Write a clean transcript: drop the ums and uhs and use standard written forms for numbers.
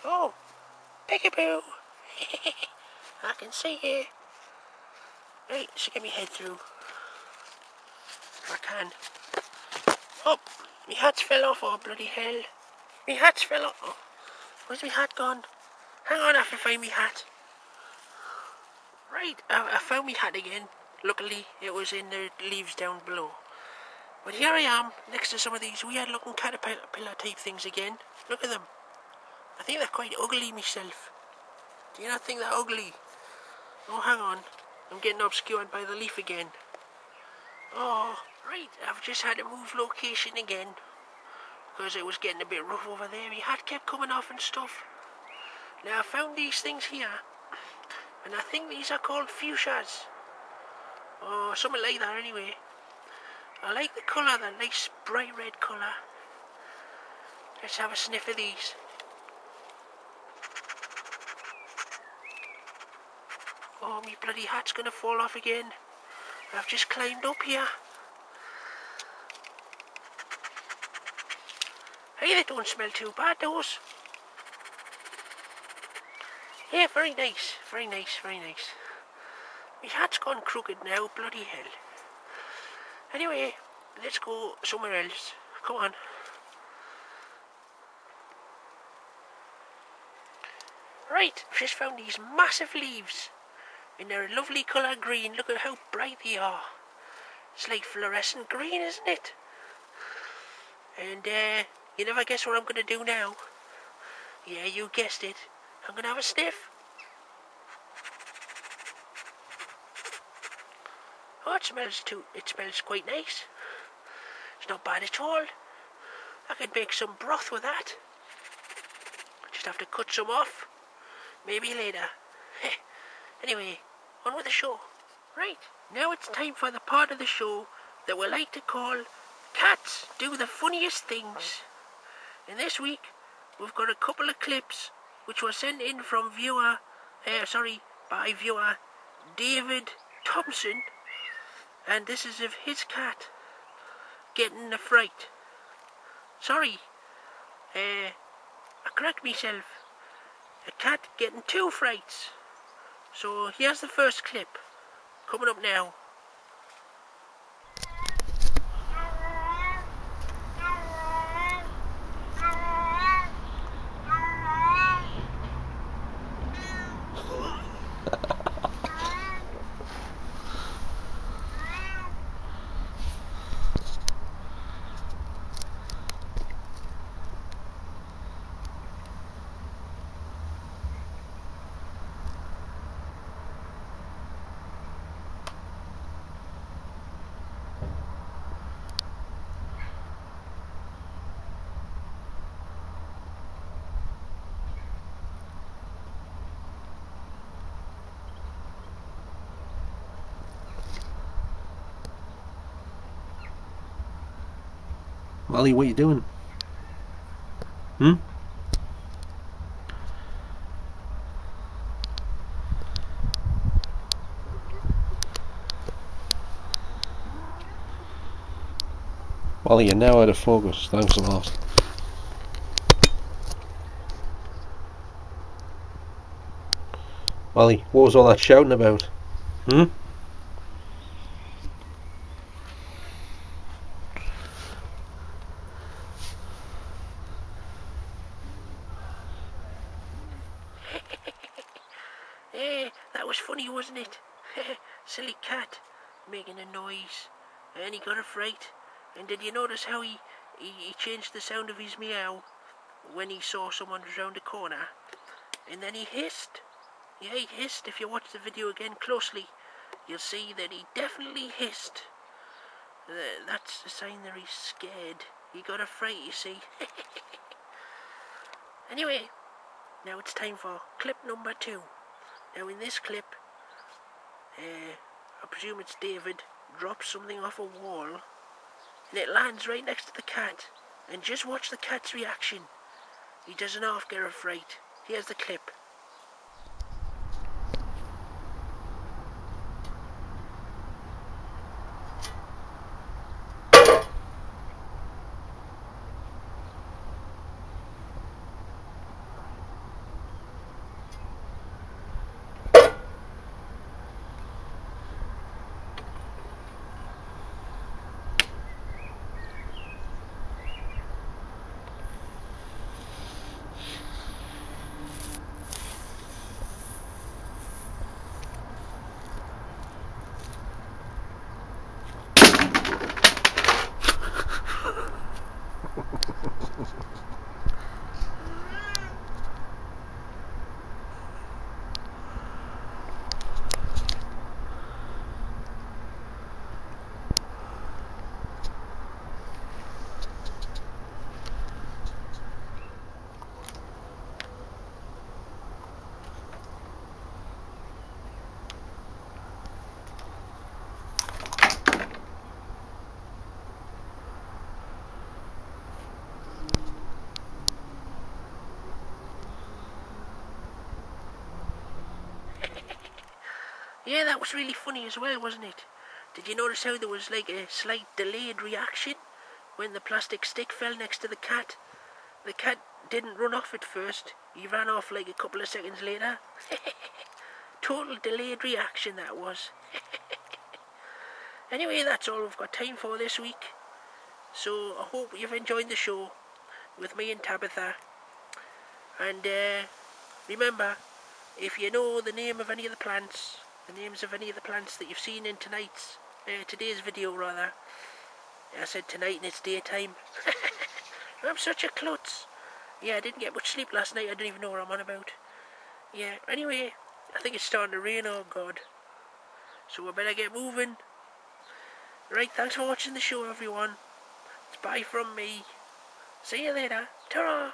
Oh, peekaboo. I can see you. Right, so get me head through. If I can. Oh, my hat's fell off. Oh, bloody hell. My hat's fell off. Oh, where's my hat gone? Hang on, I have to find my hat. Right, I found my hat again. Luckily, it was in the leaves down below. But here I am, next to some of these weird looking caterpillar type things again. Look at them. I think they're quite ugly myself. Do you not think they're ugly? Oh, hang on. I'm getting obscured by the leaf again. Oh, right. I've just had to move location again. Because it was getting a bit rough over there. My hat kept coming off and stuff. Now, I found these things here. And I think these are called fuchsias. Or something like that anyway. I like the colour, that nice bright red colour. Let's have a sniff of these. Oh, my bloody hat's gonna fall off again. I've just climbed up here. Hey, they don't smell too bad, those. Yeah, very nice, very nice, very nice. My hat's gone crooked now, bloody hell. Anyway, let's go somewhere else. Come on. Right, I've just found these massive leaves. And they're a lovely colour green. Look at how bright they are. It's like fluorescent green, isn't it? And you never guess what I'm going to do now. Yeah, you guessed it. I'm going to have a sniff. Oh, it smells quite nice. It's not bad at all. I could make some broth with that. Just have to cut some off. Maybe later. Anyway, on with the show. Right, now it's time for the part of the show that we like to call Cats Do the Funniest Things. And this week, we've got a couple of clips which were sent in from by viewer David Thompson. And this is of his cat getting a fright. Sorry, I correct myself. A cat getting 2 frights. So here's the first clip, coming up now. Wally, what are you doing? Wally, you're now out of focus. Thanks a lot. Wally, what was all that shouting about? That was funny, wasn't it? Silly cat making a noise, and he got a fright. And did you notice how he changed the sound of his meow when he saw someone round the corner? And then he hissed. Yeah, he hissed. If you watch the video again closely, you'll see that he definitely hissed. That's a sign that he's scared. He got a fright, you see. Anyway, now it's time for clip number 2. Now in this clip, I presume it's David, drops something off a wall, and it lands right next to the cat. And just watch the cat's reaction. He doesn't half get a fright. Here's the clip. Yeah, that was really funny as well, wasn't it? Did you notice how there was like a slight delayed reaction when the plastic stick fell next to the cat? The cat didn't run off at first. He ran off like a couple of seconds later. Total delayed reaction that was. Anyway, that's all we've got time for this week. So I hope you've enjoyed the show with me and Tabitha. And remember, if you know the name of any of the plants, the names of any of the plants that you've seen in today's video rather. I said tonight and it's daytime. I'm such a klutz. Yeah, I didn't get much sleep last night. I don't even know what I'm on about. Yeah, anyway, I think it's starting to rain, oh god. So I better get moving. Right, thanks for watching the show, everyone. It's bye from me. See you later. Ta-ra!